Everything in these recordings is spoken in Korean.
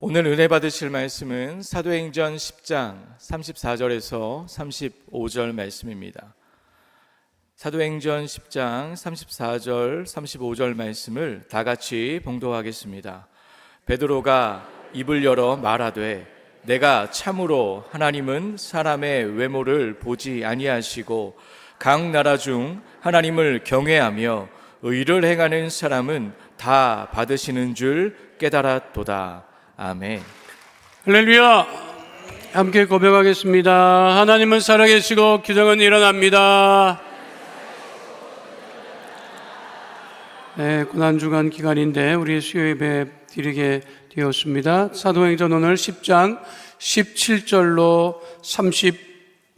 오늘 은혜 받으실 말씀은 사도행전 10장 34절에서 35절 말씀입니다. 사도행전 10장 34절 35절 말씀을 다 같이 봉독하겠습니다. 베드로가 입을 열어 말하되 내가 참으로 하나님은 사람의 외모를 보지 아니하시고 각 나라 중 하나님을 경외하며 의를 행하는 사람은 다 받으시는 줄 깨달았도다. 아멘. 할렐루야. 함께 고백하겠습니다. 하나님은 살아계시고 기적은 일어납니다. 네, 고난주간 기간인데 우리 수요 예배 드리게 되었습니다. 사도행전 오늘 10장 17절로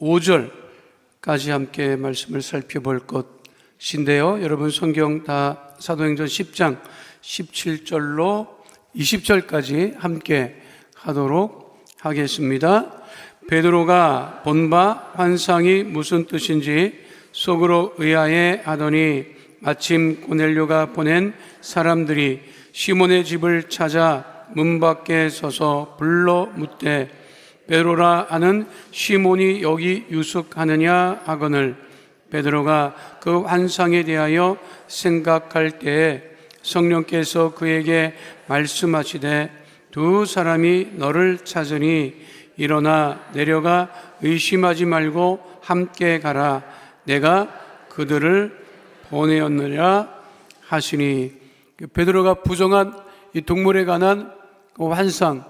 35절까지 함께 말씀을 살펴볼 것인데요. 여러분 성경 다 사도행전 10장 17절로 20절까지 함께 하도록 하겠습니다. 베드로가 본 바 환상이 무슨 뜻인지 속으로 의아해 하더니 마침 고넬료가 보낸 사람들이 시몬의 집을 찾아 문 밖에 서서 불러 묻되 베드로라 하는 시몬이 여기 유숙하느냐 하거늘 베드로가 그 환상에 대하여 생각할 때에 성령께서 그에게 말씀하시되 두 사람이 너를 찾으니 일어나 내려가 의심하지 말고 함께 가라. 내가 그들을 보내었느냐 하시니 베드로가 부정한 이 동물에 관한 그 환상을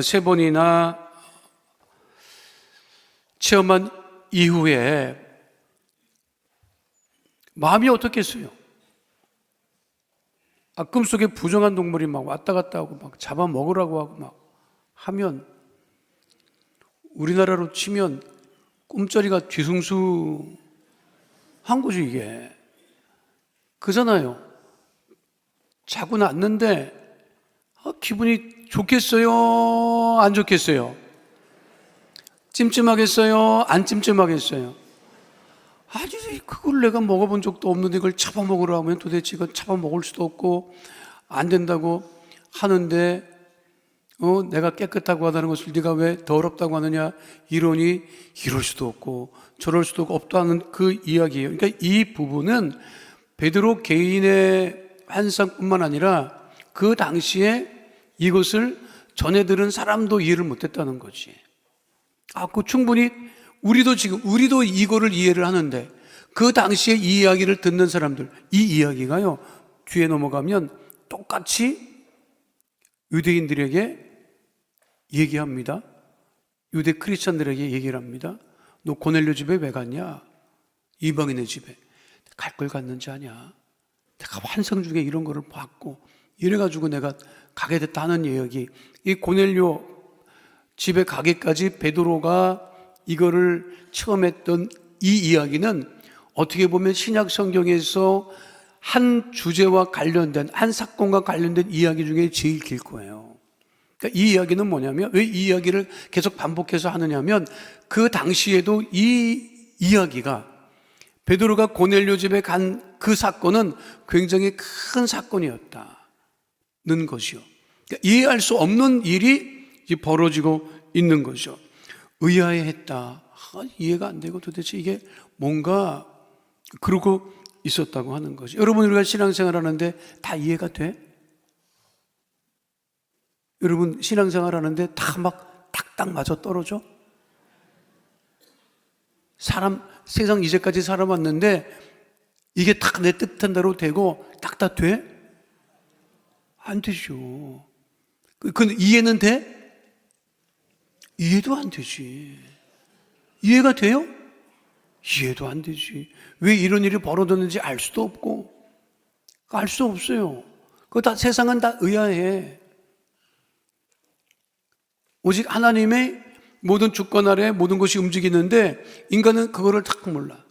세 번이나 체험한 이후에 마음이 어떻겠어요? 꿈속에 부정한 동물이 막 왔다 갔다 하고 막 잡아먹으라고 하고 막 하면 우리나라로 치면 꿈자리가 뒤숭숭한 거죠, 이게. 그잖아요. 자고 났는데 기분이 좋겠어요? 안 좋겠어요? 찜찜하겠어요? 안 찜찜하겠어요? 아니, 그걸 내가 먹어본 적도 없는데 이걸 잡아먹으라 하면 도대체 이건 잡아먹을 수도 없고 안 된다고 하는데 내가 깨끗하고 하다는 것을 네가 왜 더럽다고 하느냐 이러니 이럴 수도 없고 저럴 수도 없다는 그 이야기예요. 그러니까 이 부분은 베드로 개인의 환상뿐만 아니라 그 당시에 이것을 전해 들은 사람도 이해를 못했다는 거지. 그 충분히 우리도 이거를 이해를 하는데 그 당시에 이 이야기를 듣는 사람들, 이 이야기가요, 뒤에 넘어가면 똑같이 유대인들에게 얘기합니다. 유대 크리스찬들에게 얘기를 합니다. 너 고넬료 집에 왜 갔냐? 이방인의 집에. 갈 걸 갔는지 아냐? 내가 환상 중에 이런 거를 봤고 이래가지고 내가 가게 됐다는 이야기. 이 고넬료 집에 가기까지 베드로가 이거를 처음 했던 이 이야기는 어떻게 보면 신약 성경에서 한 주제와 관련된, 한 사건과 관련된 이야기 중에 제일 길 거예요. 그러니까 이 이야기는 뭐냐면, 왜 이 이야기를 계속 반복해서 하느냐면, 그 당시에도 이 이야기가 베드로가 고넬료 집에 간 그 사건은 굉장히 큰 사건이었다는 것이요. 그러니까 이해할 수 없는 일이 벌어지고 있는 거죠. 의아해했다. 이해가 안 되고 도대체 이게 뭔가 그러고 있었다고 하는 거죠. 여러분, 우리가 신앙생활 하는데 다 이해가 돼? 여러분, 신앙생활 하는데 다 막 딱딱 맞아 떨어져? 세상 이제까지 살아왔는데 이게 딱 내 뜻한 대로 되고 딱딱 돼? 안 되죠. 근데 이해는 돼? 이해도 안 되지. 이해가 돼요? 이해도 안 되지. 왜 이런 일이 벌어졌는지 알 수도 없고, 알 수 없어요. 그거 다, 세상은 다 의아해. 오직 하나님의 모든 주권 아래 모든 것이 움직이는데, 인간은 그거를 딱 몰라.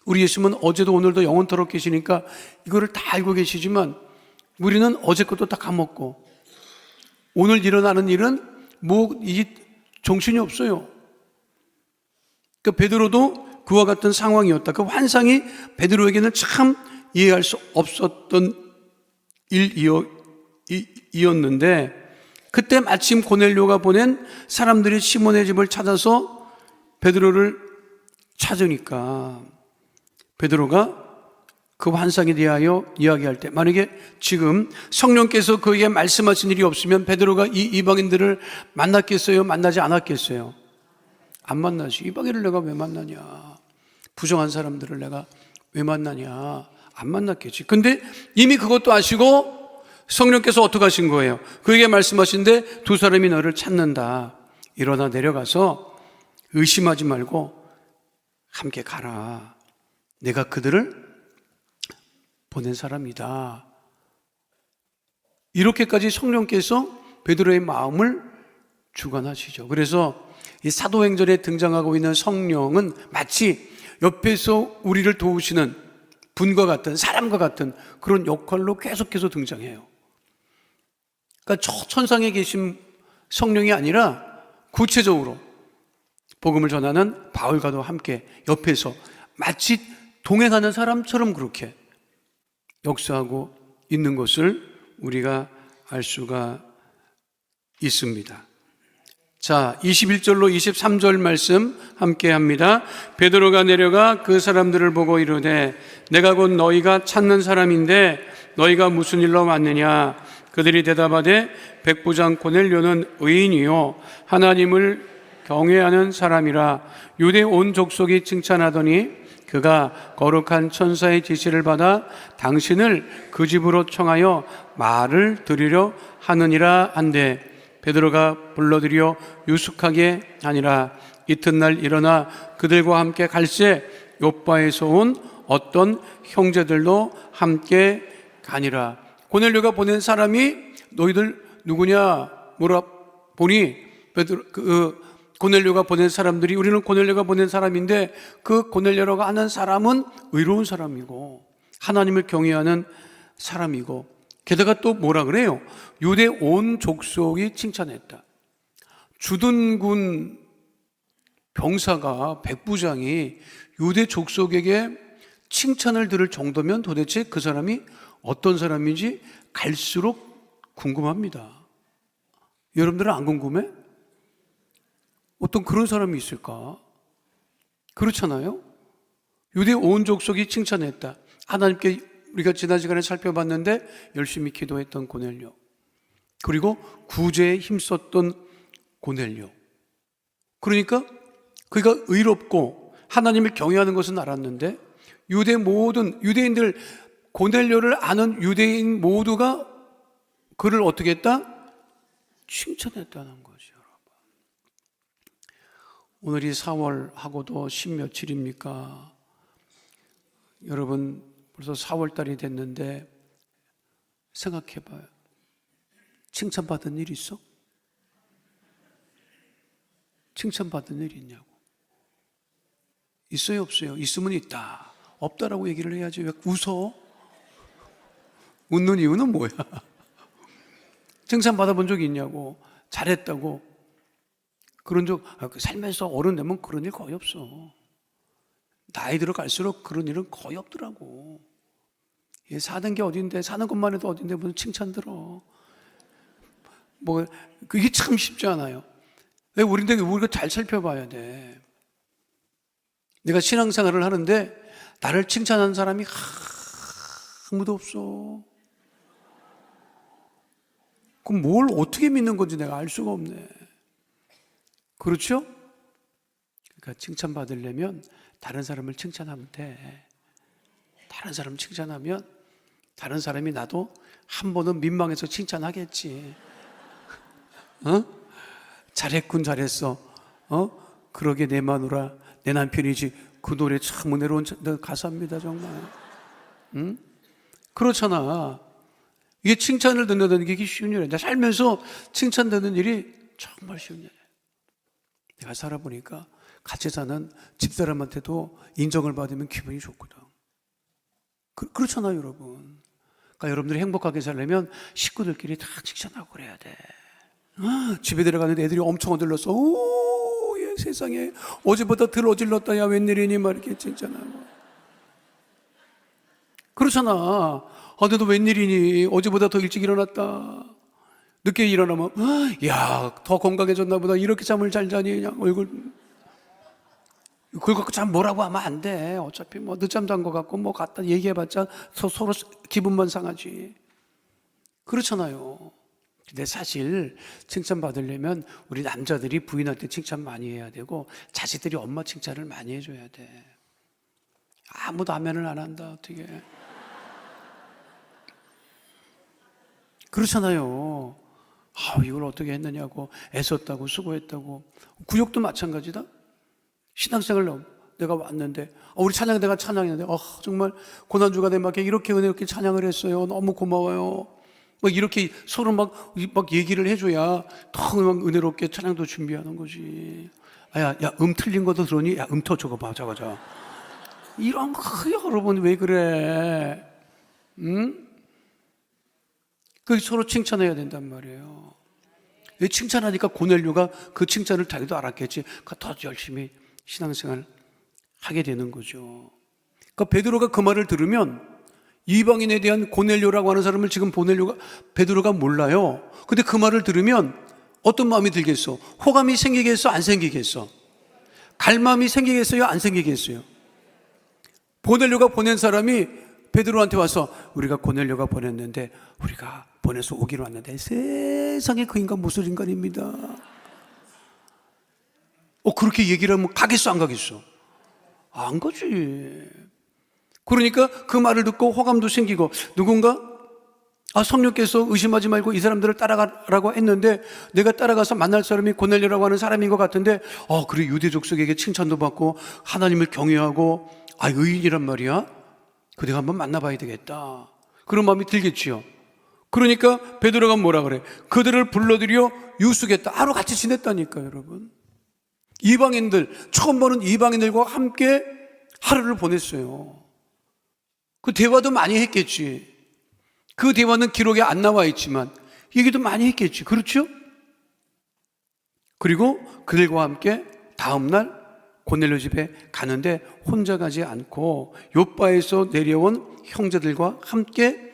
우리 예수님은 어제도 오늘도 영원토록 계시니까 이거를 다 알고 계시지만, 우리는 어제 것도 다 까먹고, 오늘 일어나는 일은 이게 정신이 없어요. 그 베드로도 그와 같은 상황이었다. 그 환상이 베드로에게는 참 이해할 수 없었던 집이었는데 그때 마침 고넬료가 보낸 사람들이 시몬의 집을 찾아서 베드로를 찾으니까 베드로가 그 환상에 대하여 이야기할 때, 만약에 지금 성령께서 그에게 말씀하신 일이 없으면 베드로가 이 이방인들을 만났겠어요? 만나지 않았겠어요? 안 만나지. 이방인을 내가 왜 만나냐? 부정한 사람들을 내가 왜 만나냐? 안 만났겠지. 근데 이미 그것도 아시고 성령께서 어떻게 하신 거예요? 그에게 말씀하신데 두 사람이 너를 찾는다. 일어나 내려가서 의심하지 말고 함께 가라. 내가 그들을 보낸 사람이다. 이렇게까지 성령께서 베드로의 마음을 주관하시죠. 그래서 이 사도행전에 등장하고 있는 성령은 마치 옆에서 우리를 도우시는 분과 같은, 사람과 같은 그런 역할로 계속해서 등장해요. 그러니까 저 천상에 계신 성령이 아니라 구체적으로 복음을 전하는 바울과도 함께 옆에서 마치 동행하는 사람처럼 그렇게 역사하고 있는 것을 우리가 알 수가 있습니다. 자, 21절로 23절 말씀 함께 합니다. 베드로가 내려가 그 사람들을 보고 이르되 내가 곧 너희가 찾는 사람인데 너희가 무슨 일로 왔느냐? 그들이 대답하되 백부장 고넬료는 의인이요 하나님을 경외하는 사람이라 유대 온 족속이 칭찬하더니 그가 거룩한 천사의 지시를 받아 당신을 그 집으로 청하여 말을 드리려 하느니라 한데 베드로가 불러들여 유숙하게 하니라. 이튿날 일어나 그들과 함께 갈새 요빠에서 온 어떤 형제들도 함께 가니라. 고넬료가 보낸 사람이 너희들 누구냐 물어보니 고넬료가 보낸 사람들이 우리는 고넬료가 보낸 사람인데 그 고넬료라고 하는 사람은 의로운 사람이고 하나님을 경외하는 사람이고 게다가 또 뭐라 그래요? 유대 온 족속이 칭찬했다. 주둔군 병사가 백부장이 유대 족속에게 칭찬을 들을 정도면 도대체 그 사람이 어떤 사람인지 갈수록 궁금합니다. 여러분들은 안 궁금해? 어떤 그런 사람이 있을까? 그렇잖아요? 유대 온 족속이 칭찬했다. 하나님께 우리가 지난 시간에 살펴봤는데 열심히 기도했던 고넬료, 그리고 구제에 힘썼던 고넬료. 그러니까 그가 의롭고 하나님을 경외하는 것은 알았는데 유대 모든 유대인들, 고넬료를 아는 유대인 모두가 그를 어떻게 했다? 칭찬했다는 거죠. 오늘이 4월하고도 10며칠입니까? 여러분 벌써 4월달이 됐는데 생각해봐요. 칭찬받은 일 있어? 칭찬받은 일 있냐고. 있어요 없어요? 있으면 있다, 없다라고 얘기를 해야지. 왜 웃어? 웃는 이유는 뭐야? 칭찬받아본 적이 있냐고. 잘했다고. 그런 적, 살면서 어른 되면 그런 일 거의 없어. 나이 들어갈수록 그런 일은 거의 없더라고. 사는 게 어딘데, 사는 것만 해도 어딘데 무슨 칭찬 들어. 뭐, 그게 참 쉽지 않아요. 왜 우리가 잘 살펴봐야 돼. 내가 신앙생활을 하는데 나를 칭찬하는 사람이 아무도 없어. 그럼 뭘 어떻게 믿는 건지 내가 알 수가 없네. 그렇죠? 그러니까 칭찬받으려면 다른 사람을 칭찬하면 돼. 다른 사람 칭찬하면 다른 사람이 나도 한 번은 민망해서 칭찬하겠지. 잘했군, 잘했어. 그러게 내 마누라, 내 남편이지. 그 노래 참 은혜로운 가사입니다, 정말. 그렇잖아. 이게 칭찬을 듣는다는 게 쉬운 일이야. 내가 살면서 칭찬받는 일이 정말 쉬운 일이야. 내가 살아보니까 같이 사는 집사람한테도 인정을 받으면 기분이 좋거든. 그렇잖아요, 여러분. 그러니까 여러분들이 행복하게 살려면 식구들끼리 다 칭찬하고 그래야 돼. 집에 들어가는데 애들이 엄청 어질렀어. 오, 예, 세상에 어제보다 덜 어질렀다. 야, 웬일이니? 막 이렇게 칭찬하고. 그렇잖아. 근데 너 웬일이니? 어제보다 더 일찍 일어났다. 늦게 일어나면 야, 더 건강해졌나 보다. 이렇게 잠을 잘 자니. 그냥 얼굴 그걸 갖고 참 뭐라고 하면 안 돼. 어차피 뭐 늦잠 잔 것 같고 뭐 갖다 얘기해봤자 서로 기분만 상하지. 그렇잖아요. 근데 사실 칭찬받으려면 우리 남자들이 부인한테 칭찬 많이 해야 되고 자식들이 엄마 칭찬을 많이 해줘야 돼. 아무도 아멘을 안 한다 어떻게. 그렇잖아요. 이걸 어떻게 했느냐고 애썼다고 수고했다고. 구역도 마찬가지다. 신앙생활 내가 왔는데 우리 찬양 내가 찬양했는데 정말 고난주가 된 밖에 이렇게 은혜롭게 찬양을 했어요. 너무 고마워요. 막 이렇게 서로 막 얘기를 해줘야 더 은혜롭게 찬양도 준비하는 거지. 야, 틀린 것도 들으니? 야, 더 적어봐, 적어줘. 이런 거, 여러분, 왜 그래? 응? 그 서로 칭찬해야 된단 말이에요. 왜 칭찬하니까 고넬료가 그 칭찬을 자기도 알았겠지. 더 열심히 신앙생활 하게 되는 거죠. 그러니까 베드로가 그 말을 들으면 이방인에 대한 고넬료라고 하는 사람을 지금 베드로가 몰라요. 근데 그 말을 들으면 어떤 마음이 들겠어? 호감이 생기겠어? 안 생기겠어? 갈망이 생기겠어요? 안 생기겠어요? 고넬료가 보낸 사람이 베드로한테 와서 우리가 고넬료가 보냈는데 우리가 보내서 오기로 왔는데 세상에 그 인간 무슨 인간입니다. 그렇게 얘기를 하면 가겠어 안 가겠어? 안 가지. 그러니까 그 말을 듣고 호감도 생기고 누군가 성령께서 의심하지 말고 이 사람들을 따라가라고 했는데 내가 따라가서 만날 사람이 고넬료라고 하는 사람인 것 같은데 그래 유대 족속에게 칭찬도 받고 하나님을 경외하고 의인이란 말이야. 내가 한번 만나봐야 되겠다. 그런 마음이 들겠지요. 그러니까 베드로가 뭐라 그래? 그들을 불러들여 유숙했다. 하루 같이 지냈다니까요, 여러분. 이방인들, 처음 보는 이방인들과 함께 하루를 보냈어요. 그 대화도 많이 했겠지. 그 대화는 기록에 안 나와 있지만 얘기도 많이 했겠지. 그렇죠? 그리고 그들과 함께 다음날 고넬료 집에 가는데 혼자 가지 않고 요바에서 내려온 형제들과 함께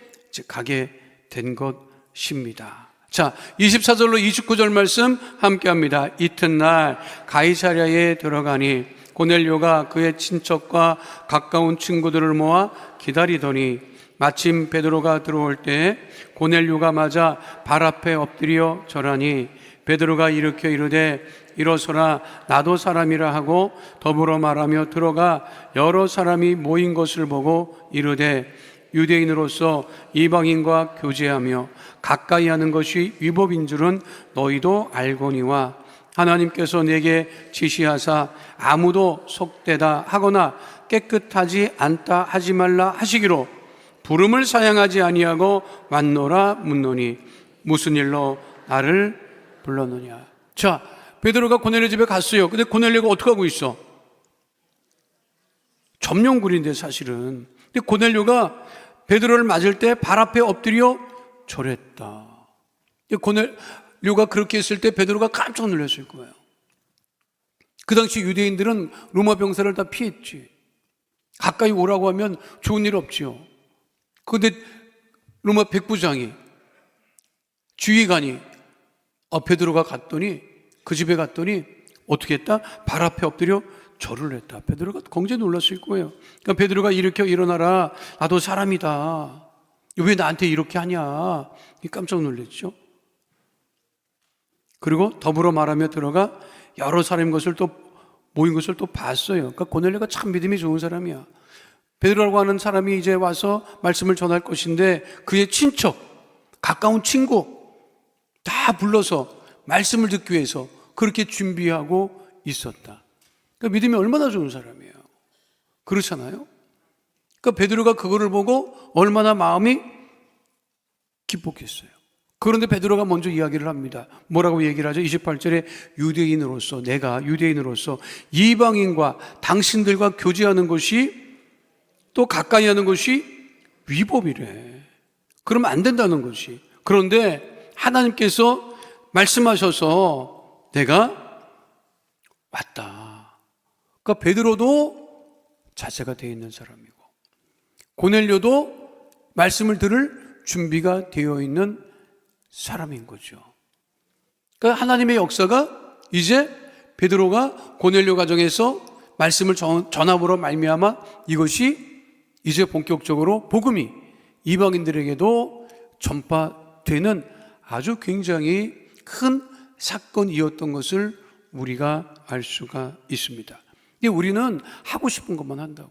가게 된 것입니다. 자, 24절로 29절 말씀 함께 합니다. 이튿날 가이사랴에 들어가니 고넬료가 그의 친척과 가까운 친구들을 모아 기다리더니 마침 베드로가 들어올 때 고넬료가 맞아 발 앞에 엎드려 절하니 베드로가 일으켜 이르되 일어서라 나도 사람이라 하고 더불어 말하며 들어가 여러 사람이 모인 것을 보고 이르되 유대인으로서 이방인과 교제하며 가까이 하는 것이 위법인 줄은 너희도 알거니와 하나님께서 내게 지시하사 아무도 속되다 하거나 깨끗하지 않다 하지 말라 하시기로 부름을 사양하지 아니하고 왔노라 묻노니 무슨 일로 나를 불렀느냐. 자, 베드로가 고넬료 집에 갔어요. 근데 고넬료가 어떻게 하고 있어? 점령군인데 사실은. 근데 고넬료가 베드로를 맞을 때 발 앞에 엎드려 절했다. 고넬료가 그렇게 했을 때 베드로가 깜짝 놀랐을 거예요. 그 당시 유대인들은 로마 병사를 다 피했지. 가까이 오라고 하면 좋은 일 없지요. 그런데 로마 백부장이 지휘관이 베드로가 갔더니 그 집에 갔더니 어떻게 했다? 발 앞에 엎드려 절을 했다. 베드로가 굉장히 놀랐을 거예요. 그러니까 베드로가 일으켜 일어나라. 나도 사람이다. 왜 나한테 이렇게 하냐? 깜짝 놀랐죠. 그리고 더불어 말하며 들어가 여러 사람인 것을 또 모인 것을 또 봤어요. 그러니까 고넬료가 참 믿음이 좋은 사람이야. 베드로라고 하는 사람이 이제 와서 말씀을 전할 것인데 그의 친척, 가까운 친구 다 불러서 말씀을 듣기 위해서 그렇게 준비하고 있었다. 그러니까 믿음이 얼마나 좋은 사람이에요. 그렇잖아요. 그러니까 베드로가 그거를 보고 얼마나 마음이 기뻤겠어요. 그런데 베드로가 먼저 이야기를 합니다. 뭐라고 얘기를 하죠? 28절에 유대인으로서 내가 유대인으로서 이방인과 당신들과 교제하는 것이 또 가까이 하는 것이 위법이래. 그러면 안 된다는 것이. 그런데 하나님께서 말씀하셔서 내가 왔다. 그러니까 베드로도 자세가 되어 있는 사람이고 고넬료도 말씀을 들을 준비가 되어 있는 사람인 거죠. 그러니까 하나님의 역사가 이제 베드로가 고넬료 가정에서 말씀을 전함으로 말미암아 이것이 이제 본격적으로 복음이 이방인들에게도 전파되는 아주 굉장히 큰 사건이었던 것을 우리가 알 수가 있습니다. 근데 우리는 하고 싶은 것만 한다고.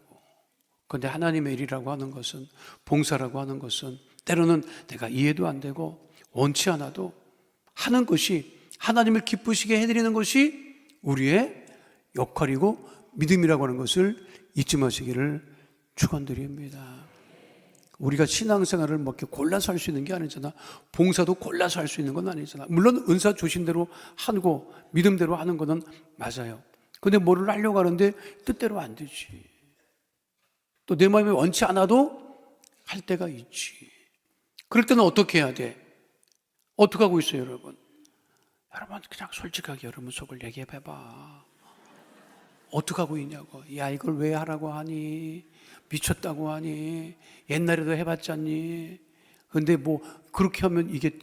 그런데 하나님의 일이라고 하는 것은, 봉사라고 하는 것은 때로는 내가 이해도 안 되고 원치 않아도 하는 것이, 하나님을 기쁘시게 해드리는 것이 우리의 역할이고 믿음이라고 하는 것을 잊지 마시기를 축원드립니다. 우리가 신앙생활을 뭐 이렇게 골라서 할 수 있는 게 아니잖아. 봉사도 골라서 할 수 있는 건 아니잖아. 물론 은사 주신 대로 하고 믿음대로 하는 거는 맞아요. 근데 뭐를 하려고 하는데 뜻대로 안 되지. 또 내 마음이 원치 않아도 할 때가 있지. 그럴 때는 어떻게 해야 돼? 어떻게 하고 있어요, 여러분? 여러분 그냥 솔직하게 여러분 속을 얘기해 봐봐. 어떻게 하고 있냐고. 야, 이걸 왜 하라고 하니? 미쳤다고 하니? 옛날에도 해봤잖니? 근데 뭐 그렇게 하면 이게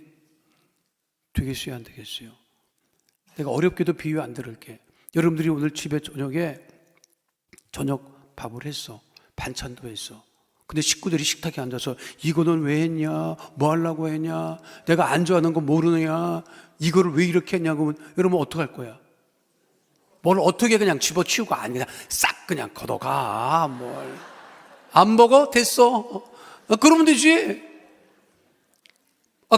되겠어요, 안 되겠어요? 내가 어렵게도 비유 안 들을게. 여러분들이 오늘 집에 저녁 밥을 했어. 반찬도 했어. 근데 식구들이 식탁에 앉아서 이거는 왜 했냐? 뭐 하려고 했냐? 내가 안 좋아하는 거 모르느냐? 이거를 왜 이렇게 했냐고. 여러분 어떡할 거야? 뭘 어떻게 그냥 집어치우고 안 그냥 싹 그냥 걷어가. 뭘. 안 먹어? 됐어. 그러면 되지.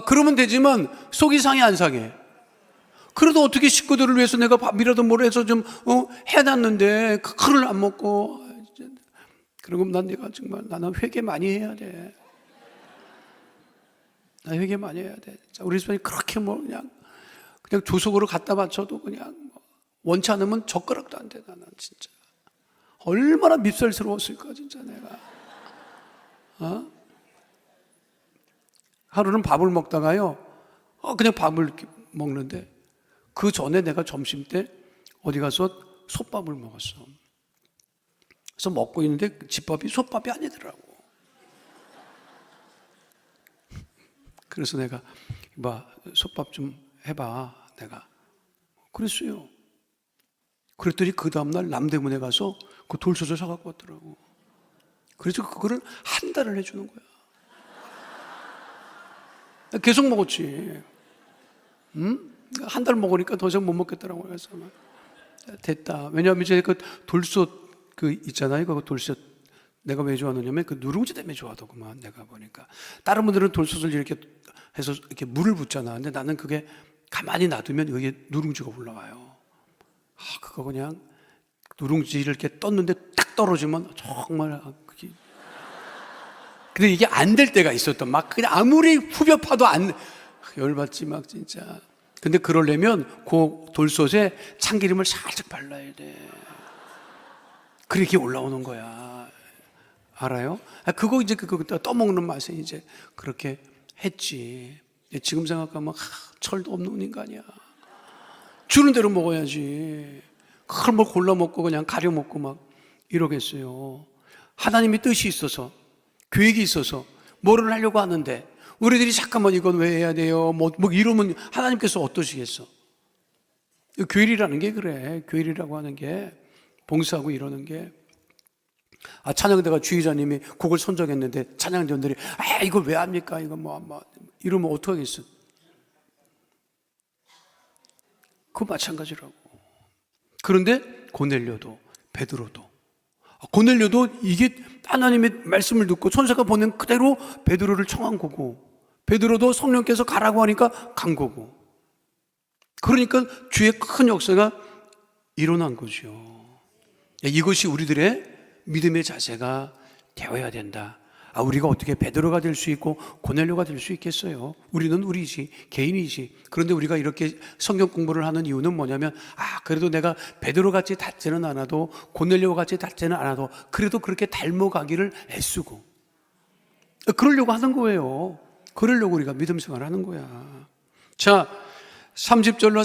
그러면 되지만 속이 상해 안 상해? 그래도 어떻게 식구들을 위해서 내가 밥이라도 뭘 해서 좀 해놨는데 그거를 안 먹고. 그리고 내가 정말 나는 회개 많이 해야 돼. 나 회개 많이 해야 돼. 우리 집안이 그렇게 뭐 그냥 조속으로 갖다 바쳐도 그냥 원치 않으면 젓가락도 안 돼. 나는 진짜 얼마나 밉살스러웠을까 진짜 내가. 하루는 밥을 먹다가요, 그냥 밥을 이렇게 먹는데 그 전에 내가 점심 때 어디 가서 솥밥을 먹었어. 그래서 먹고 있는데 집밥이 솥밥이 아니더라고. 그래서 내가 솥밥 좀 해봐. 내가 그랬어요. 그랬더니 그 다음날 남대문에 가서 그 돌솥을 사갖고 왔더라고. 그래서 그거를 한 달을 해주는 거야. 계속 먹었지. 한 달 먹으니까 더 이상 못 먹겠더라고요. 그래서 됐다. 왜냐하면 이제 그 돌솥 있잖아요. 그 돌솥 내가 왜 좋아하느냐면 그 누룽지 때문에 좋아하더구만. 내가 보니까 다른 분들은 돌솥을 이렇게 해서 이렇게 물을 붓잖아. 근데 나는 그게 가만히 놔두면 여기에 누룽지가 올라와요. 그거 그냥 누룽지를 이렇게 떴는데 딱 떨어지면 정말 근데 이게 안 될 때가 있었던 막 그냥 아무리 후벼 파도 열받지 막 진짜. 근데 그러려면 그 돌솥에 참기름을 살짝 발라야 돼. 그렇게 올라오는 거야. 알아요? 그거 이제 그거 떠먹는 맛에 이제 그렇게 했지. 지금 생각하면 철도 없는 인간이야. 주는 대로 먹어야지. 그걸 뭘 골라 먹고 그냥 가려 먹고 막 이러겠어요. 하나님의 뜻이 있어서, 계획이 있어서 뭐를 하려고 하는데 우리들이 잠깐만 이건 왜 해야 돼요? 뭐 이러면 하나님께서 어떠시겠어? 교일이라는 게 그래. 교일이라고 하는 게 봉사하고 이러는 게. 찬양대가 주의자님이 곡을 선정했는데 찬양대원들이 이걸 왜 합니까? 이거 이러면 어떡하겠어? 그거 마찬가지라고. 그런데 고넬료도 베드로도 고넬료도 이게 하나님의 말씀을 듣고 천사가 보낸 그대로 베드로를 청한 거고, 베드로도 성령께서 가라고 하니까 간 거고. 그러니까 주의 큰 역사가 일어난 거죠. 이것이 우리들의 믿음의 자세가 되어야 된다. 우리가 어떻게 베드로가 될 수 있고 고넬료가 될 수 있겠어요? 우리는 우리지, 개인이지. 그런데 우리가 이렇게 성경 공부를 하는 이유는 뭐냐면 그래도 내가 베드로 같이 닮지는 않아도 고넬료 같이 닮지는 않아도 그래도 그렇게 닮아가기를 애쓰고 그러려고 하는 거예요. 그러려고 우리가 믿음 생활을 하는 거야. 자, 30절로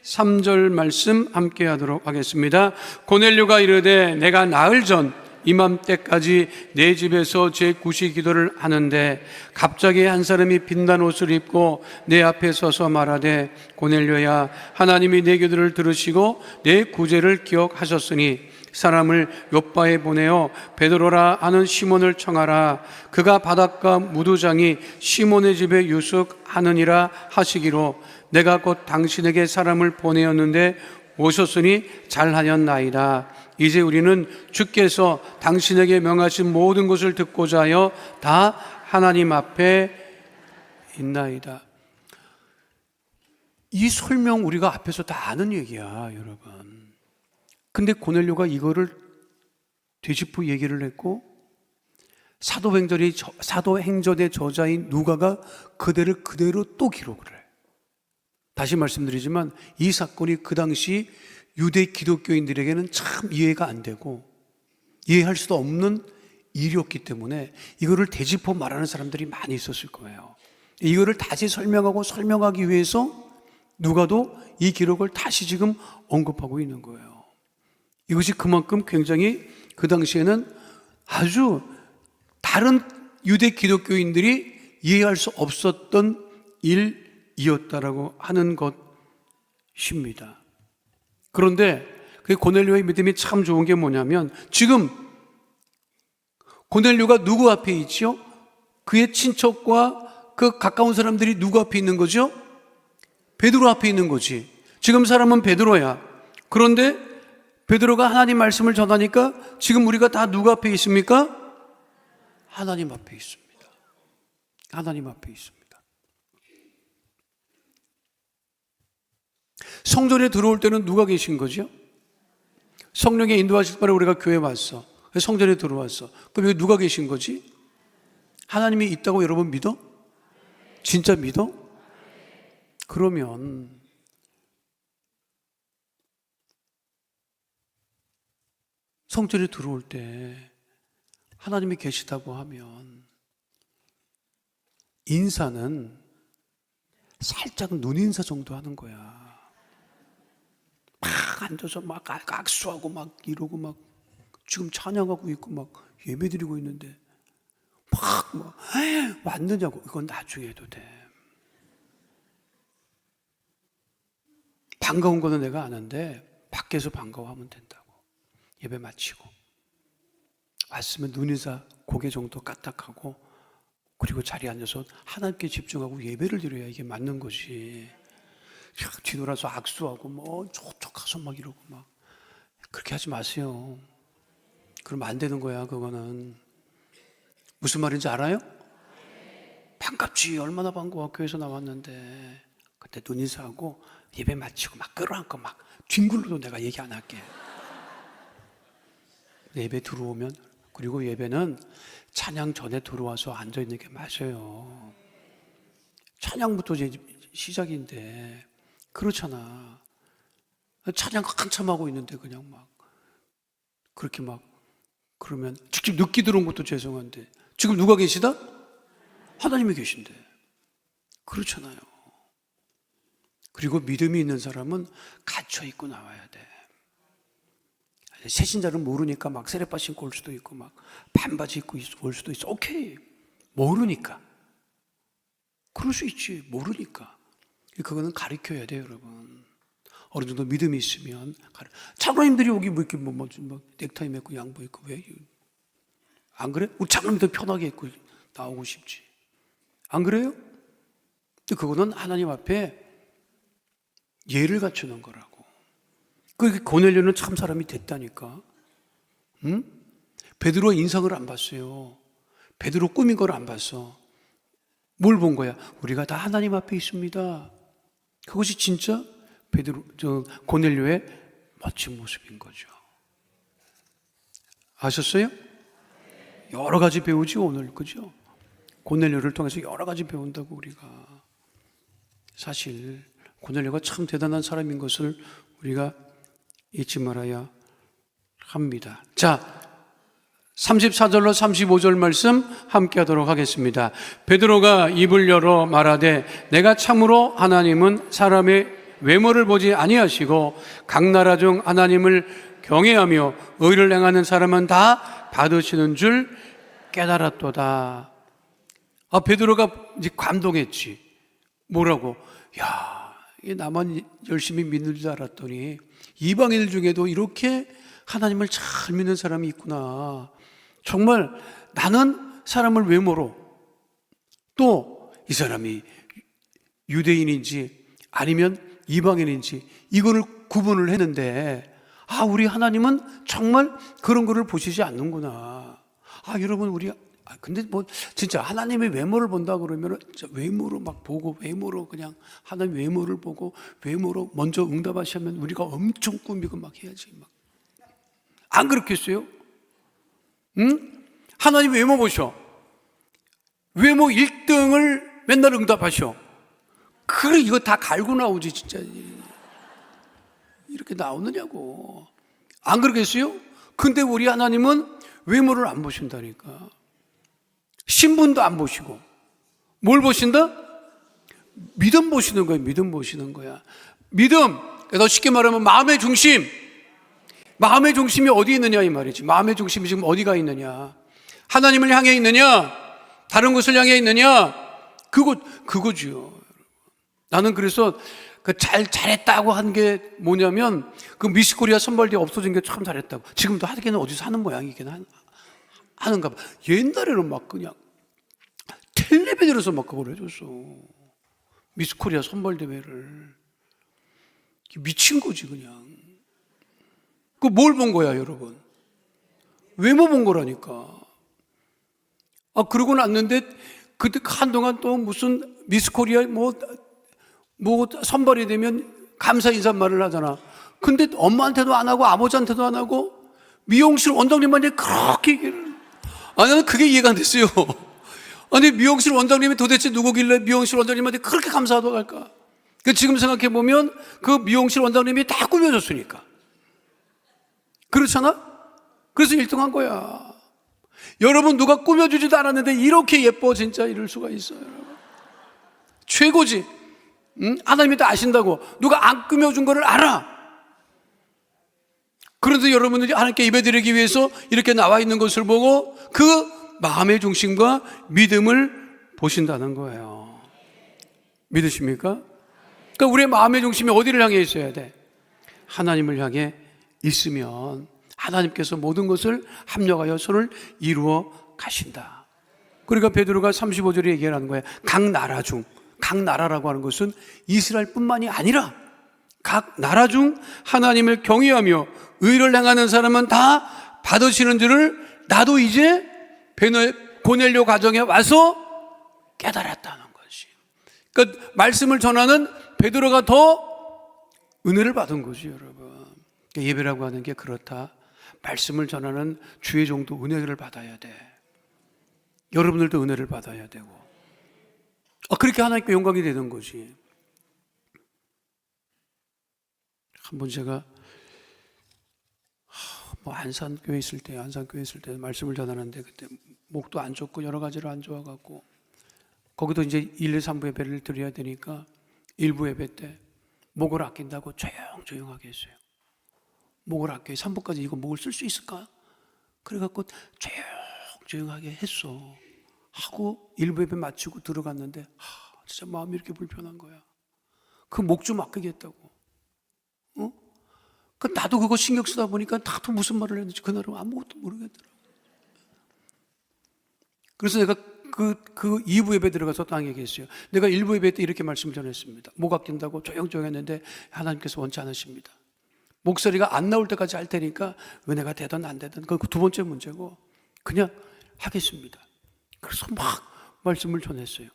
33절 말씀 함께 하도록 하겠습니다. 고넬료가 이르되 내가 나흘 전 이맘때까지 내 집에서 제 구시 기도를 하는데 갑자기 한 사람이 빛난 옷을 입고 내 앞에 서서 말하되 고넬료야, 하나님이 내 기도를 들으시고 내 구제를 기억하셨으니 사람을 요바에 보내어 베드로라 하는 시몬을 청하라. 그가 바닷가 무도장이 시몬의 집에 유숙하느니라 하시기로 내가 곧 당신에게 사람을 보내었는데 오셨으니 잘하였나이다. 이제 우리는 주께서 당신에게 명하신 모든 것을 듣고자 하여 다 하나님 앞에 있나이다. 이 설명 우리가 앞에서 다 아는 얘기야, 여러분. 근데 고넬료가 이거를 되짚고 얘기를 했고 사도행전의 저자인 누가가 그대를 그대로 또 기록을 해. 다시 말씀드리지만 이 사건이 그 당시 유대 기독교인들에게는 참 이해가 안 되고 이해할 수도 없는 일이었기 때문에 이거를 되짚어 말하는 사람들이 많이 있었을 거예요. 이거를 다시 설명하기 위해서 누가도 이 기록을 다시 지금 언급하고 있는 거예요. 이것이 그만큼 굉장히 그 당시에는 아주 다른 유대 기독교인들이 이해할 수 없었던 일이었다라고 하는 것입니다. 그런데 그 고넬료의 믿음이 참 좋은 게 뭐냐면 지금 고넬료가 누구 앞에 있죠? 그의 친척과 그 가까운 사람들이 누구 앞에 있는 거죠? 베드로 앞에 있는 거지. 지금 사람은 베드로야. 그런데 베드로가 하나님 말씀을 전하니까 지금 우리가 다 누구 앞에 있습니까? 하나님 앞에 있습니다. 하나님 앞에 있습니다. 성전에 들어올 때는 누가 계신 거죠? 성령의 인도하실 바에 우리가 교회 왔어. 성전에 들어왔어. 그럼 여기 누가 계신 거지? 하나님이 있다고 여러분 믿어? 진짜 믿어? 그러면 성전에 들어올 때 하나님이 계시다고 하면 인사는 살짝 눈인사 정도 하는 거야. 막 앉아서 막 악수하고 막 이러고 막 지금 찬양하고 있고 막 예배드리고 있는데 막 왔느냐고. 이건 나중에 해도 돼. 반가운 거는 내가 아는데 밖에서 반가워하면 된다고. 예배 마치고 왔으면 눈인사 고개 정도 까딱하고 그리고 자리에 앉아서 하나님께 집중하고 예배를 드려야 이게 맞는 거지. 뒤돌아서 악수하고 뭐 저쪽 가서 막 이러고 막 그렇게 하지 마세요. 그러면 안 되는 거야. 그거는 무슨 말인지 알아요? 반갑지. 얼마나 반가워. 교회에서 나왔는데 그때 눈인사하고 예배 마치고 막 끌어안고 막 뒹굴러도 내가 얘기 안 할게. 예배 들어오면, 그리고 예배는 찬양 전에 들어와서 앉아있는 게 맞아요. 찬양부터 이제 시작인데 그렇잖아. 찬양 한참 하고 있는데 그냥 막 그렇게 막 그러면 직접 늦게 들어온 것도 죄송한데 지금 누가 계시다? 하나님이 계신데. 그렇잖아요. 그리고 믿음이 있는 사람은 갇혀있고 나와야 돼. 새신자는 모르니까 막 세레빠 신고 올 수도 있고 막 반바지 입고 올 수도 있어. 오케이. 모르니까. 그럴 수 있지. 모르니까. 그거는 가르쳐야 돼요, 여러분. 어느 정도 믿음이 있으면. 장로님들이 여기 뭐 이렇게 뭐 넥타이 맺고 양복 입고 왜? 안 그래? 우리 장로님들 편하게 입고 나오고 싶지. 안 그래요? 근데 그거는 하나님 앞에 예를 갖추는 거라고. 그 고넬료는 참 사람이 됐다니까. 응? 베드로 인상을 안 봤어요. 베드로 꾸민 걸 안 봤어. 뭘 본 거야? 우리가 다 하나님 앞에 있습니다. 그것이 진짜 고넬료의 멋진 모습인 거죠. 아셨어요? 여러 가지 배우지 오늘, 그죠? 고넬료를 통해서 여러 가지 배운다고 우리가. 사실 고넬료가 참 대단한 사람인 것을 우리가 잊지 말아야 합니다. 자, 34절로 35절 말씀 함께 하도록 하겠습니다. 베드로가 입을 열어 말하되 내가 참으로 하나님은 사람의 외모를 보지 아니하시고 각 나라 중 하나님을 경외하며 의를 행하는 사람은 다 받으시는 줄 깨달았도다. 베드로가 이제 감동했지. 뭐라고? 야, 이게 나만 열심히 믿는 줄 알았더니 이방인들 중에도 이렇게 하나님을 잘 믿는 사람이 있구나. 정말 나는 사람을 외모로, 또 이 사람이 유대인인지 아니면 이방인인지 이거를 구분을 했는데, 우리 하나님은 정말 그런 거를 보시지 않는구나. 여러분, 근데 진짜 하나님의 외모를 본다 그러면 외모로 막 보고, 외모로 그냥 하나님 외모를 보고 외모로 먼저 응답하시면 우리가 엄청 꾸미고 막 해야지. 안 그렇겠어요? 응? 하나님 외모 보셔. 외모 1등을 맨날 응답하셔. 그래, 이거 다 갈고 나오지, 진짜. 이렇게 나오느냐고. 안 그러겠어요? 근데 우리 하나님은 외모를 안 보신다니까. 신분도 안 보시고. 뭘 보신다? 믿음 보시는 거야, 믿음 보시는 거야. 믿음. 그래서 쉽게 말하면 마음의 중심. 마음의 중심이 어디 있느냐, 이 말이지. 마음의 중심이 지금 어디가 있느냐. 하나님을 향해 있느냐? 다른 곳을 향해 있느냐? 그거지요. 나는 그래서 잘했다고 한 게 뭐냐면, 미스 코리아 선발대회 없어진 게 참 잘했다고. 지금도 하기는 어디서 하는 모양이긴 하는가 봐. 옛날에는 막 그냥 텔레비전에서 막 그걸 해줬어. 미스 코리아 선발대회를. 미친 거지, 그냥. 뭘 본 거야, 여러분? 외모 본 거라니까. 그러고 났는데, 그때 한동안 또 무슨 미스 코리아 선발이 되면 감사 인사말을 하잖아. 근데 엄마한테도 안 하고 아버지한테도 안 하고 미용실 원장님한테 그렇게 얘기를. 나는 그게 이해가 안 됐어요. 아니, 미용실 원장님이 도대체 누구길래 미용실 원장님한테 그렇게 감사하다고 할까? 지금 생각해보면 그 미용실 원장님이 다 꾸며줬으니까. 그렇잖아? 그래서 1등 한 거야. 여러분, 누가 꾸며주지도 않았는데 이렇게 예뻐, 진짜 이럴 수가 있어요. 최고지. 하나님이 다 아신다고. 누가 안 꾸며준 거를 알아. 그런데 여러분들이 하나님께 예배드리기 위해서 이렇게 나와 있는 것을 보고 그 마음의 중심과 믿음을 보신다는 거예요. 믿으십니까? 그러니까 우리의 마음의 중심이 어디를 향해 있어야 돼? 하나님을 향해 있으면 하나님께서 모든 것을 합력하여 손을 이루어 가신다. 그러니까 베드로가 35절에 얘기하는 거예요. 각 나라라고 하는 것은 이스라엘뿐만이 아니라 각 나라 중 하나님을 경외하며 의를 행하는 사람은 다 받으시는 줄을 나도 이제 고넬료 가정에 와서 깨달았다는 것이. 그러니까 말씀을 전하는 베드로가 더 은혜를 받은 거지, 여러분. 그러니까 예배라고 하는 게 그렇다. 말씀을 전하는 주의 종도 은혜를 받아야 돼. 여러분들도 은혜를 받아야 되고. 그렇게 하나님께 영광이 되는 거지. 한번 제가 안산교회 있을 때 말씀을 전하는데, 그때 목도 안 좋고 여러 가지로 안 좋아갖고 거기도 이제 1, 2, 3부 예배를 드려야 되니까 1부 예배 때 목을 아낀다고 조용하게 했어요. 목을 아껴 3부까지 이거 목을 쓸 수 있을까? 그래갖고 조용하게 했어. 하고 1부 예배 마치고 들어갔는데 진짜 마음이 이렇게 불편한 거야. 그 목 좀 아끼겠다고. 나도 그거 신경 쓰다 보니까 다도 무슨 말을 했는지 그날은 아무것도 모르겠더라고. 그래서 내가 그 2부 예배 들어가서 딱 얘기했어요. 내가 1부 예배 때 이렇게 말씀을 전했습니다. 목 아낀다고 조용조용 했는데 하나님께서 원치 않으십니다. 목소리가 안 나올 때까지 할 테니까 은혜가 되든 안 되든 그건 두 번째 문제고 그냥 하겠습니다. 그래서 막 말씀을 전했어요.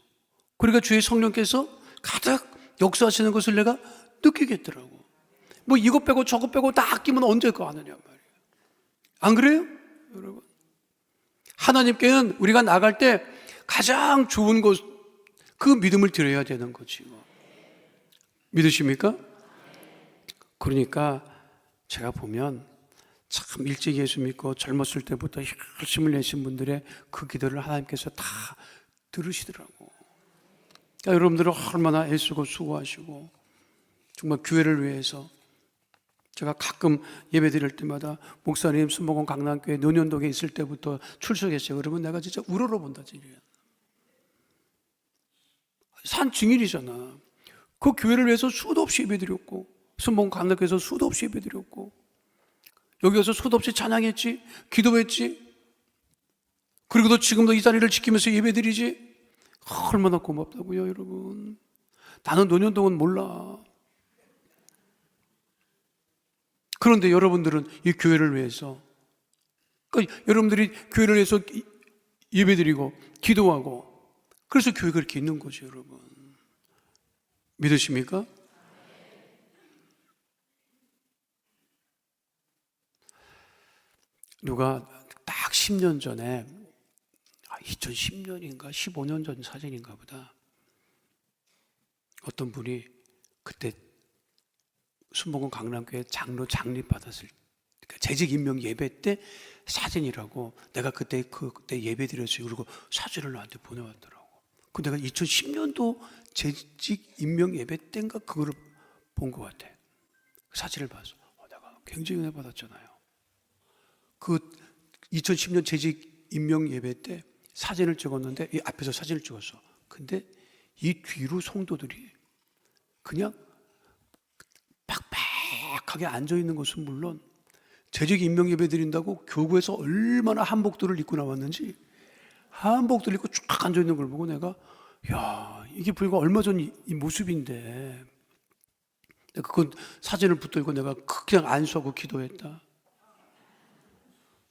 그러니까 주의 성령께서 가득 역사하시는 것을 내가 느끼겠더라고. 이것 빼고 저것 빼고 다 아끼면 언제 그거 하느냐 말이에요. 안 그래요? 여러분, 하나님께는 우리가 나갈 때 가장 좋은 것, 그 믿음을 드려야 되는 거지. 믿으십니까? 그러니까 제가 보면 참 일찍 예수 믿고 젊었을 때부터 열심을 내신 분들의 그 기도를 하나님께서 다 들으시더라고. 그러니까 여러분들은 얼마나 애쓰고 수고하시고 정말 교회를 위해서 제가 가끔 예배 드릴 때마다 목사님 순복음 강남교회 논현동에 있을 때부터 출석했어요. 그러면 내가 진짜 우러러본다. 산 증인이잖아. 그 교회를 위해서 수도 없이 예배 드렸고, 순복음 강남교회에서 수도 없이 예배 드렸고, 여기 와서 수도 없이 찬양했지, 기도했지, 그리고도 지금도 이 자리를 지키면서 예배 드리지. 얼마나 고맙다고요, 여러분. 나는 논현동은 몰라. 그런데 여러분들은 이 교회를 위해서, 그러니까 여러분들이 교회를 위해서 예배드리고 기도하고, 그래서 교회가 그렇게 있는 거죠, 여러분. 믿으십니까? 누가 딱 10년 전에, 2010년인가 15년 전 사진인가 보다, 어떤 분이 그때 순복음 강남교회 장로 장립받았을, 그러니까 재직 임명 예배 때 사진이라고, 내가 그때 예배 드렸어요. 그리고 사진을 나한테 보내왔더라고. 그 내가 2010년도 재직 임명 예배 때인가 그거를 본 것 같아. 그 사진을 봐서 내가 굉장히 은혜 받았잖아요. 그 2010년 재직 임명 예배 때 사진을 찍었는데, 이 앞에서 사진을 찍었어. 근데 이 뒤로 성도들이 그냥 빡빡하게 앉아있는 것은 물론, 재직 임명 예배 드린다고 교구에서 얼마나 한복들을 입고 나왔는지, 한복들 입고 쫙 앉아있는 걸 보고 내가, 야, 이게 불과 얼마 전 이 모습인데, 그 사진을 붙들고 내가 그냥 안수하고 기도했다.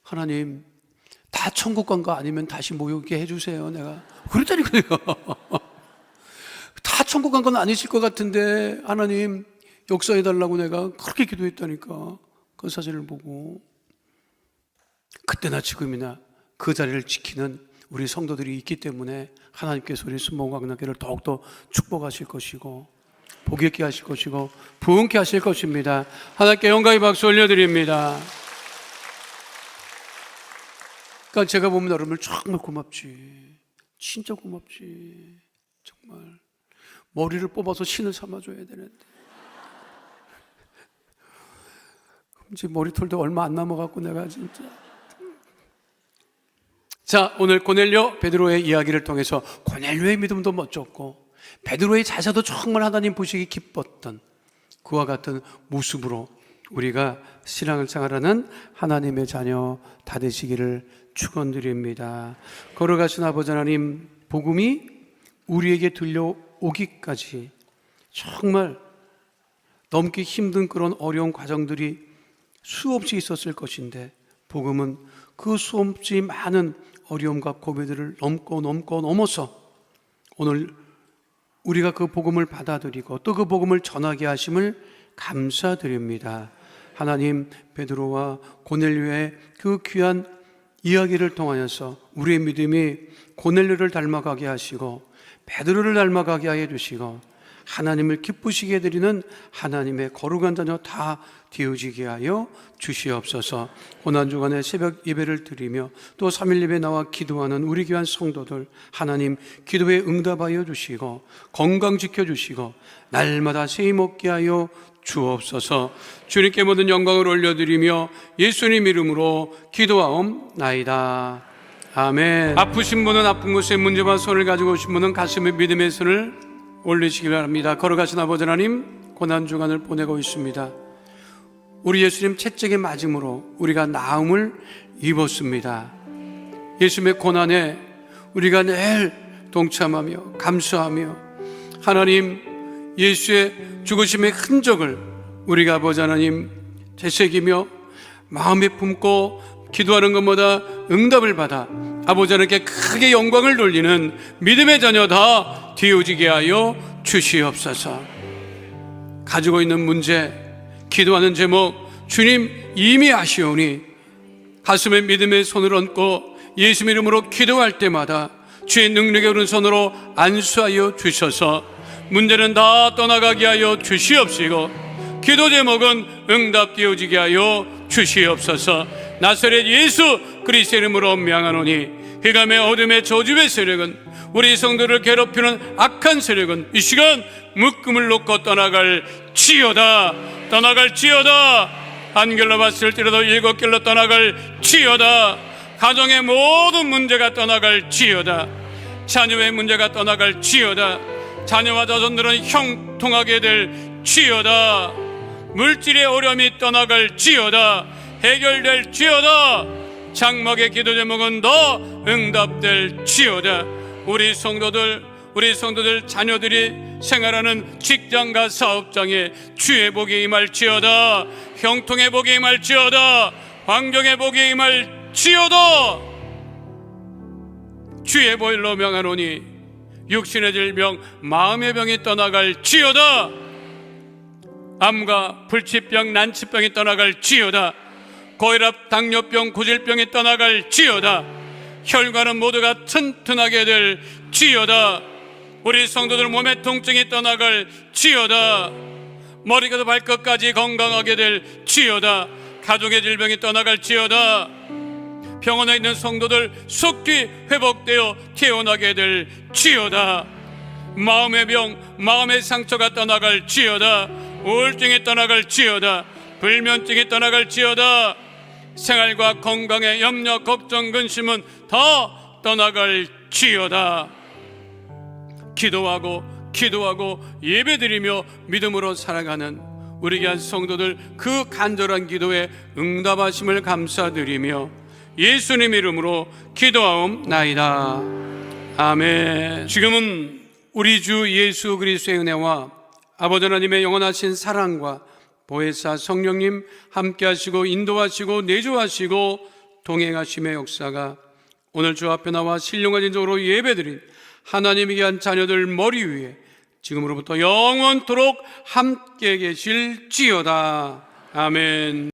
하나님, 다 천국 간 거 아니면 다시 모이게 해주세요. 내가 그랬다니까. 내가 다 천국 간 건 아니실 것 같은데 하나님 역사해달라고 내가 그렇게 기도했다니까. 그 사진을 보고. 그때나 지금이나 그 자리를 지키는 우리 성도들이 있기 때문에 하나님께서 우리 순복음 강남교회를 더욱더 축복하실 것이고, 복 있게 하실 것이고, 부흥케 하실 것입니다. 하나님께 영광의 박수 올려드립니다. 그러니까 제가 보면 여러분들 정말 고맙지. 진짜 고맙지. 정말 머리를 뽑아서 신을 삼아줘야 되는데, 이제 머리털도 얼마 안 남아갖고 내가 진짜. 자, 오늘 고넬료 베드로의 이야기를 통해서 고넬료의 믿음도 멋졌고 베드로의 자세도 정말 하나님 보시기 기뻤던 그와 같은 모습으로 우리가 신앙생활하는 하나님의 자녀 다 되시기를 축원드립니다. 걸어가신 아버지 하나님, 복음이 우리에게 들려오기까지 정말 넘기 힘든 그런 어려운 과정들이 수없이 있었을 것인데, 복음은 그 수없이 많은 어려움과 고비들을 넘어서 오늘 우리가 그 복음을 받아들이고 또 그 복음을 전하게 하심을 감사드립니다. 하나님, 베드로와 고넬료의 그 귀한 이야기를 통하여서 우리의 믿음이 고넬료를 닮아가게 하시고 베드로를 닮아가게 하여 주시고 하나님을 기쁘시게 해드리는 하나님의 거룩한 자녀 다 되어지게 하여 주시옵소서. 고난주간에 새벽 예배를 드리며 또 3일 예배 나와 기도하는 우리 귀한 성도들, 하나님 기도에 응답하여 주시고 건강 지켜주시고 날마다 세임 먹게 하여 주옵소서. 주님께 모든 영광을 올려드리며 예수님 이름으로 기도하옵나이다. 아멘. 아프신 분은 아픈 곳에 문제와 손을 가지고 오신 분은 가슴에 믿음의 손을 올리시기 바랍니다. 걸어가신 아버지 하나님, 고난주간을 보내고 있습니다. 우리 예수님 채찍에 맞음으로 우리가 나음을 입었습니다. 예수님의 고난에 우리가 늘 동참하며 감수하며 하나님 예수의 죽으심의 흔적을 우리가 아버지 하나님 되새기며 마음에 품고 기도하는 것보다 응답을 받아 아버지 하나님께 크게 영광을 돌리는 믿음의 자녀 다 되어지게 하여 주시옵소서. 가지고 있는 문제, 기도하는 제목 주님 이미 아시오니 가슴에 믿음의 손을 얹고 예수 이름으로 기도할 때마다 주의 능력의 오른손으로 안수하여 주셔서 문제는 다 떠나가게 하여 주시옵시고 기도 제목은 응답되어지게 하여 주시옵소서. 나사렛 예수 그리스도 이름으로 명하노니 흑암의 어둠의 저주의 세력은 우리 성도를 괴롭히는 악한 세력은 이 시간 묶음을 놓고 떠나갈 지어다. 떠나갈 지어다. 한 결로 봤을 때라도 7결로 떠나갈 지어다. 가정의 모든 문제가 떠나갈 지어다. 자녀의 문제가 떠나갈 지어다. 자녀와 자손들은 형통하게 될 지어다. 물질의 어려움이 떠나갈 지어다. 해결될 지어다. 장막의 기도 제목은 더 응답될 지어다. 우리 성도들 자녀들이 생활하는 직장과 사업장에 주의 복이 임할 지어다. 형통의 복이 임할 지어다. 환경의 복이 임할 지어다. 주의 보일로 명하노니 육신의 질병 마음의 병이 떠나갈 지어다. 암과 불치병 난치병이 떠나갈 지어다. 고혈압 당뇨병 고질병이 떠나갈 지어다. 혈관은 모두가 튼튼하게 될 지어다. 우리 성도들 몸의 통증이 떠나갈 지어다. 머리부터 발끝까지 건강하게 될 지어다. 가족의 질병이 떠나갈 지어다. 병원에 있는 성도들 속히 회복되어 태어나게 될 지어다. 마음의 병, 마음의 상처가 떠나갈 지어다. 우울증이 떠나갈 지어다. 불면증이 떠나갈 지어다. 생활과 건강의 염려, 걱정, 근심은 다 떠나갈 지어다. 기도하고 예배드리며 믿음으로 살아가는 우리 귀한 성도들 그 간절한 기도에 응답하심을 감사드리며 예수님 이름으로 기도하옵나이다. 아멘. 지금은 우리 주 예수 그리스도의 은혜와 아버지 하나님의 영원하신 사랑과 보혜사 성령님 함께 하시고 인도하시고 내주하시고 동행하심의 역사가 오늘 주 앞에 나와 신령한 인적으로 예배드린 하나님의 귀한 자녀들 머리 위에 지금으로부터 영원토록 함께 계실지어다. 아멘.